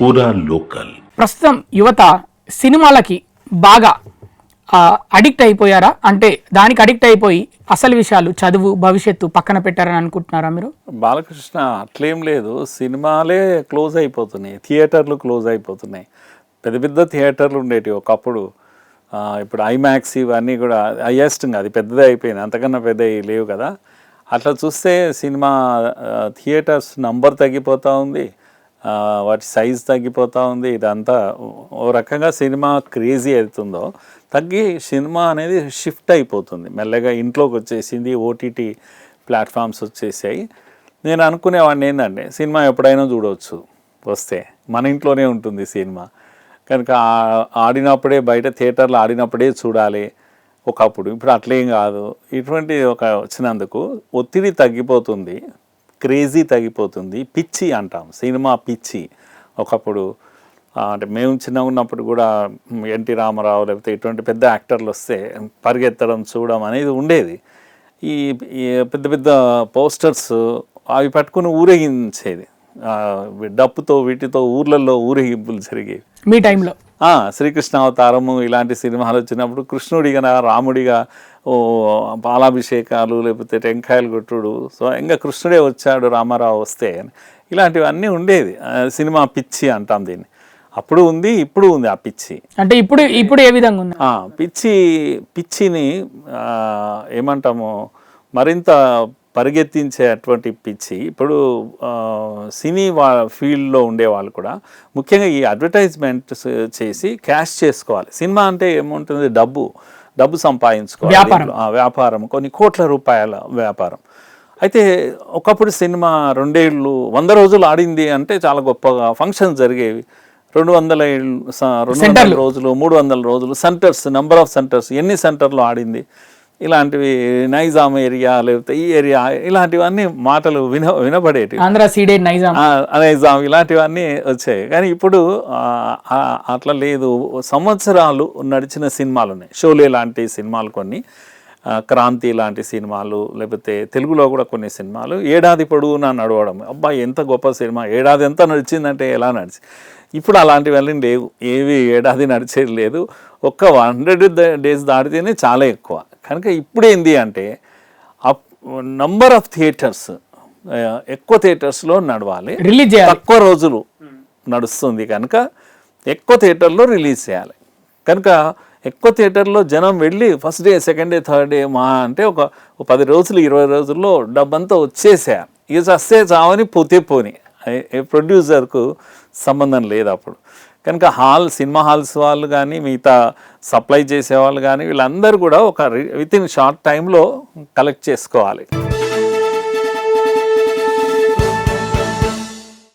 పూరా లోకల్. ప్రస్తుతం యువత సినిమాలకి బాగా అడిక్ట్ అయిపోయారా? అంటే దానికి అడిక్ట్ అయిపోయి అసలు విషయాలు చదువు భవిష్యత్తు పక్కన పెట్టారని అనుకుంటున్నారా మీరు? బాలకృష్ణ అట్లేం లేదు, సినిమాలే క్లోజ్ అయిపోతున్నాయి, థియేటర్లు క్లోజ్ అయిపోతున్నాయి. పెద్ద పెద్ద థియేటర్లు ఉండేటివి ఒకప్పుడు. ఇప్పుడు ఐమాక్స్ ఇవన్నీ కూడా హైయెస్ట్, అది పెద్దదే అయిపోయింది, అంతకన్నా పెద్దవి లేవు కదా. అట్లా చూస్తే సినిమా థియేటర్స్ నంబర్ తగ్గిపోతూ ఉంది, వాటి సైజ్ తగ్గిపోతూ ఉంది. ఇదంతా ఓ రకంగా సినిమా క్రేజీ అవుతుందో తగ్గి సినిమా అనేది షిఫ్ట్ అయిపోతుంది మెల్లగా, ఇంట్లోకి వచ్చేసింది, ఓటీటీ ప్లాట్ఫామ్స్ వచ్చేసాయి. నేను అనుకునేవాడిని ఏంటంటే సినిమా ఎప్పుడైనా చూడవచ్చు, వస్తే మన ఇంట్లోనే ఉంటుంది సినిమా కనుక ఆడినప్పుడే బయట థియేటర్లో ఆడినప్పుడే చూడాలి ఒకప్పుడు. ఇప్పుడు అట్లేం కాదు. ఇటువంటి ఒక వచ్చినందుకు ఒత్తిడి తగ్గిపోతుంది, క్రేజీ తగ్గిపోతుంది, పిచ్చి అంటాం, సినిమా పిచ్చి. ఒకప్పుడు అంటే మేము చిన్నగా ఉన్నప్పుడు కూడా ఎన్టీ రామారావు లేకపోతే ఇటువంటి పెద్ద యాక్టర్లు వస్తే పరిగెత్తడం చూడడం అనేది ఉండేది. ఈ పెద్ద పెద్ద పోస్టర్స్ అవి పట్టుకుని ఊరేగించేది, డప్పుతో వీటితో ఊర్లలో ఊరేగింపులు జరిగేవి మీ టైంలో. శ్రీకృష్ణ అవతారము ఇలాంటి సినిమాలు వచ్చినప్పుడు కృష్ణుడిగా రాముడిగా పాలాభిషేకాలు లేకపోతే టెంకాయలు కొట్టుడు, సో ఇంకా కృష్ణుడే వచ్చాడు రామారావు వస్తే, ఇలాంటివన్నీ ఉండేది. సినిమా పిచ్చి అంటాం దీన్ని. అప్పుడు ఉంది, ఇప్పుడు ఉంది ఆ పిచ్చి. అంటే ఇప్పుడు ఏ విధంగా ఉంది పిచ్చిని ఏమంటాము, మరింత పరిగెత్తించేటువంటి పిచ్చి. ఇప్పుడు సినీ ఫీల్డ్లో ఉండేవాళ్ళు కూడా ముఖ్యంగా ఈ అడ్వర్టైజ్మెంట్ చేసి క్యాష్ చేసుకోవాలి. సినిమా అంటే ఏముంటుంది, డబ్బు సంపాదించుకోవాలి, వ్యాపారం, కొన్ని కోట్ల రూపాయల వ్యాపారం. అయితే ఒకప్పుడు సినిమా 2 ఏళ్ళు 100 రోజులు ఆడింది అంటే చాలా గొప్పగా ఫంక్షన్స్ జరిగేవి. 200 రోజులు 300 రోజులు సెంటర్స్, నెంబర్ ఆఫ్ సెంటర్స్, ఎన్ని సెంటర్లు ఆడింది, ఇలాంటివి నైజాం ఏరియా లేకపోతే ఈ ఏరియా, ఇలాంటివన్నీ మాటలు వినబడేవి. నైజాం ఇలాంటివన్నీ వచ్చాయి. కానీ ఇప్పుడు అట్లా లేదు. సంవత్సరాలు నడిచిన సినిమాలు ఉన్నాయి, షోలే లాంటి సినిమాలు కొన్ని, క్రాంతి లాంటి సినిమాలు, లేకపోతే తెలుగులో కూడా కొన్ని సినిమాలు ఏడాది పొడవునా నడవడం. అబ్బాయి ఎంత గొప్ప సినిమా, ఏడాది ఎంత నడిచిందంటే ఎలా నడిచి. ఇప్పుడు అలాంటివన్నీ లేవు, ఏవి ఏడాది నడిచేది లేదు. 100 డేస్ దాటితేనే చాలా ఎక్కువ. కనుక ఇప్పుడు ఏంది అంటే నంబర్ ఆఫ్ థియేటర్స్, ఎక్కువ థియేటర్స్లో నడవాలి, తక్కువ రోజులు నడుస్తుంది కనుక ఎక్కువ థియేటర్లో రిలీజ్ చేయాలి. కనుక ఎక్కువ థియేటర్లో జనం వెళ్ళి first day, second day, third day మా అంటే ఒక 10 రోజులు 20 రోజుల్లో డబ్బంతా వచ్చేసేయాలి. ఇక వస్తే చావని పోతే పోని, ప్రొడ్యూసర్కు సంబంధం లేదు అప్పుడు. కనుక సినిమా హాల్స్ వాళ్ళు కానీ మిగతా సప్లై చేసేవాళ్ళు కానీ వీళ్ళందరూ కూడా ఒక విత్ ఇన్ షార్ట్ టైంలో కలెక్ట్ చేసుకోవాలి.